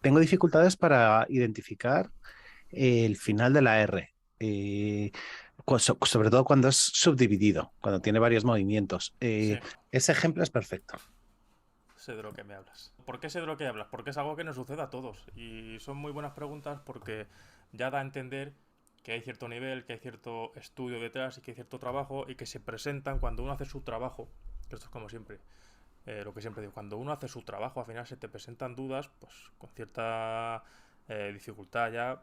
tengo dificultades para identificar el final de la R. eh, Sobre todo cuando es subdividido, cuando tiene varios movimientos. Sí, Ese ejemplo es perfecto. sé de lo que me hablas. ¿Por qué sé de lo que hablas? Porque es algo que nos sucede a todos. Y son muy buenas preguntas porque ya da a entender que hay cierto nivel, que hay cierto estudio detrás y que hay cierto trabajo y que se presentan cuando uno hace su trabajo. Que esto es como siempre. Lo que siempre digo, cuando uno hace su trabajo, al final se te presentan dudas, pues con cierta dificultad ya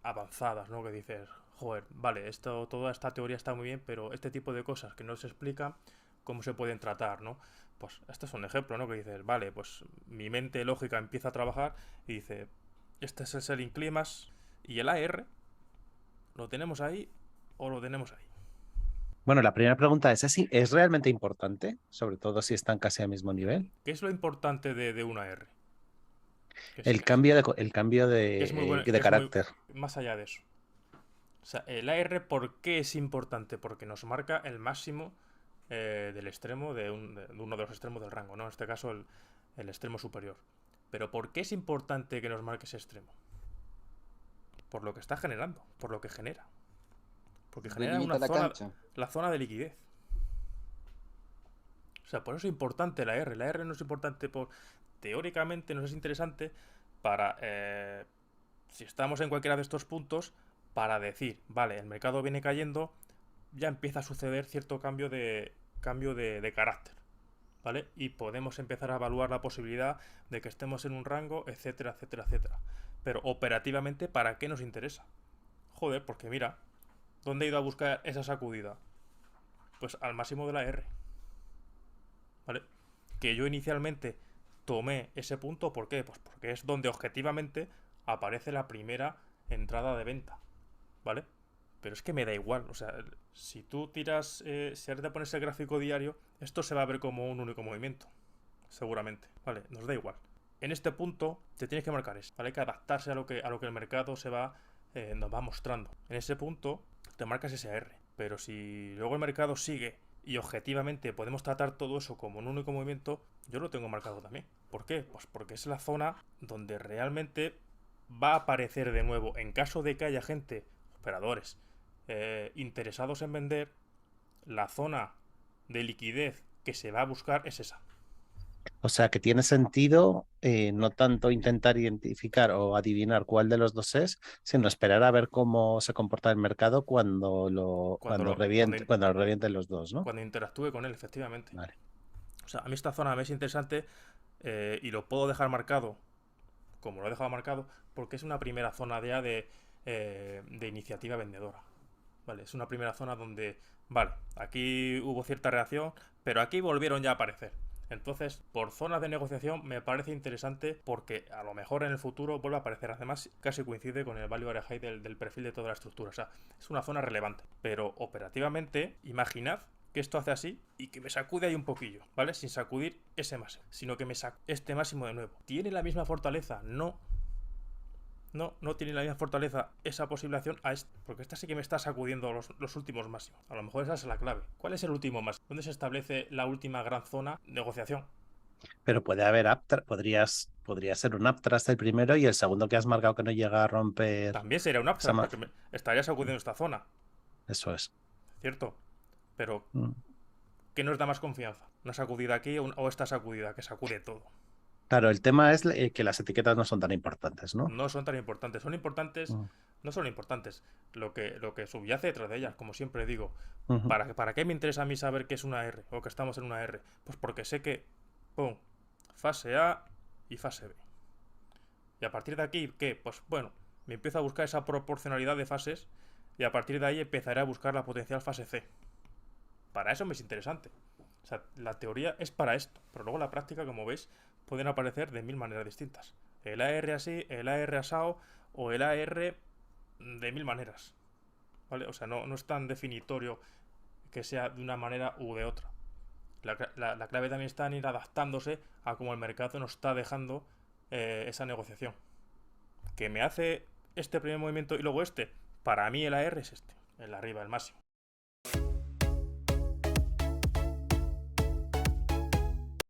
avanzadas, ¿no? Que dices, joder, vale, esto, toda esta teoría está muy bien, pero este tipo de cosas que no se explican, ¿cómo se pueden tratar, ¿no? Pues este es un ejemplo, ¿no? Que dices, vale, pues mi mente lógica empieza a trabajar y dice, este es el selling climax y el AR, ¿lo tenemos ahí o lo tenemos ahí? Bueno, la primera pregunta ¿es realmente importante? Sobre todo si están casi al mismo nivel. ¿Qué es lo importante de una R? El cambio Que es muy bueno, que de es muy carácter. más allá de eso. O sea, el AR, ¿por qué es importante? Porque nos marca el máximo del extremo, de uno de los extremos del rango, ¿no? En este caso, el extremo superior. Pero ¿por qué es importante que nos marque ese extremo? Por lo que está generando, por lo que genera. Porque genera una Delimita la zona, cancha. la zona de liquidez. O sea, por eso es importante la R. La R no es importante por... Teóricamente nos es interesante para... si estamos en cualquiera de estos puntos, para decir, vale, el mercado viene cayendo, ya empieza a suceder cierto cambio de carácter, ¿vale? Y podemos empezar a evaluar la posibilidad de que estemos en un rango, etcétera, etcétera, etcétera. Pero operativamente, ¿para qué nos interesa? Joder, porque mira, ¿dónde he ido a buscar esa sacudida? Pues al máximo de la R, ¿vale? Que yo inicialmente tomé ese punto, ¿por qué? Pues porque es donde objetivamente aparece la primera entrada de venta, ¿vale? Pero es que me da igual, o sea, si tú tiras, si ahora te pones el gráfico diario, esto se va a ver como un único movimiento, seguramente, ¿vale? Nos da igual. En este punto te tienes que marcar eso, ¿vale? Hay que adaptarse a lo que el mercado nos va mostrando. En ese punto te marcas ese R, pero si luego el mercado sigue y objetivamente podemos tratar todo eso como un único movimiento, yo lo tengo marcado también. ¿Por qué? Pues porque es la zona donde realmente va a aparecer de nuevo, en caso de que haya gente, operadores, interesados en vender, la zona de liquidez que se va a buscar es esa. O sea que tiene sentido no tanto intentar identificar o adivinar cuál de los dos es, sino esperar a ver cómo se comporta el mercado Cuando, lo, cuando, cuando revienten los dos, ¿no? cuando interactúe con él, efectivamente. Vale. O sea, a mí esta zona me es interesante y lo puedo dejar marcado, como lo he dejado marcado, porque es una primera zona ya de iniciativa vendedora. ¿Vale? Es una primera zona donde, vale, aquí hubo cierta reacción, pero aquí volvieron ya a aparecer. Entonces, por zonas de negociación me parece interesante porque a lo mejor en el futuro vuelve a aparecer. Además, casi coincide con el value area high del perfil de toda la estructura. O sea, es una zona relevante. Pero operativamente, imaginad que esto hace así y que me sacude ahí un poquillo, ¿vale? Sin sacudir ese máximo, sino que me sacude este máximo de nuevo. ¿Tiene la misma fortaleza? No, no tiene la misma fortaleza esa posible acción a esta. Porque esta sí que me está sacudiendo los últimos máximos. A lo mejor esa es la clave. ¿Cuál es el último máximo? ¿Dónde se establece la última gran zona? Negociación. Pero puede haber podría ser un uptrust el primero y el segundo que has marcado que no llega a romper También sería un esa uptrend porque me estaría sacudiendo esta zona, Eso es. ¿cierto? Pero, Mm. ¿qué nos da más confianza? ¿Una sacudida aquí o esta sacudida que sacude todo? Claro, el tema es que las etiquetas no son tan importantes, ¿no? No son tan importantes. Son importantes, Mm. no son importantes. Lo que subyace detrás de ellas, como siempre digo. Ujú. ¿Para qué me interesa a mí saber que es una R o que estamos en una R? Pues porque sé que, pum, fase A y fase B. Y a partir de aquí, ¿qué? Pues bueno, me empiezo a buscar esa proporcionalidad de fases y a partir de ahí empezaré a buscar la potencial fase C. Para eso me es interesante. O sea, la teoría es para esto, pero luego la práctica, como veis, pueden aparecer de mil maneras distintas. El AR así, el AR asado o el AR de mil maneras. ¿Vale? O sea, no es tan definitorio que sea de una manera u de otra. La clave también está en ir adaptándose a cómo el mercado nos está dejando esa negociación. Que me hace este primer movimiento y luego este. Para mí el AR es este, el arriba, el máximo.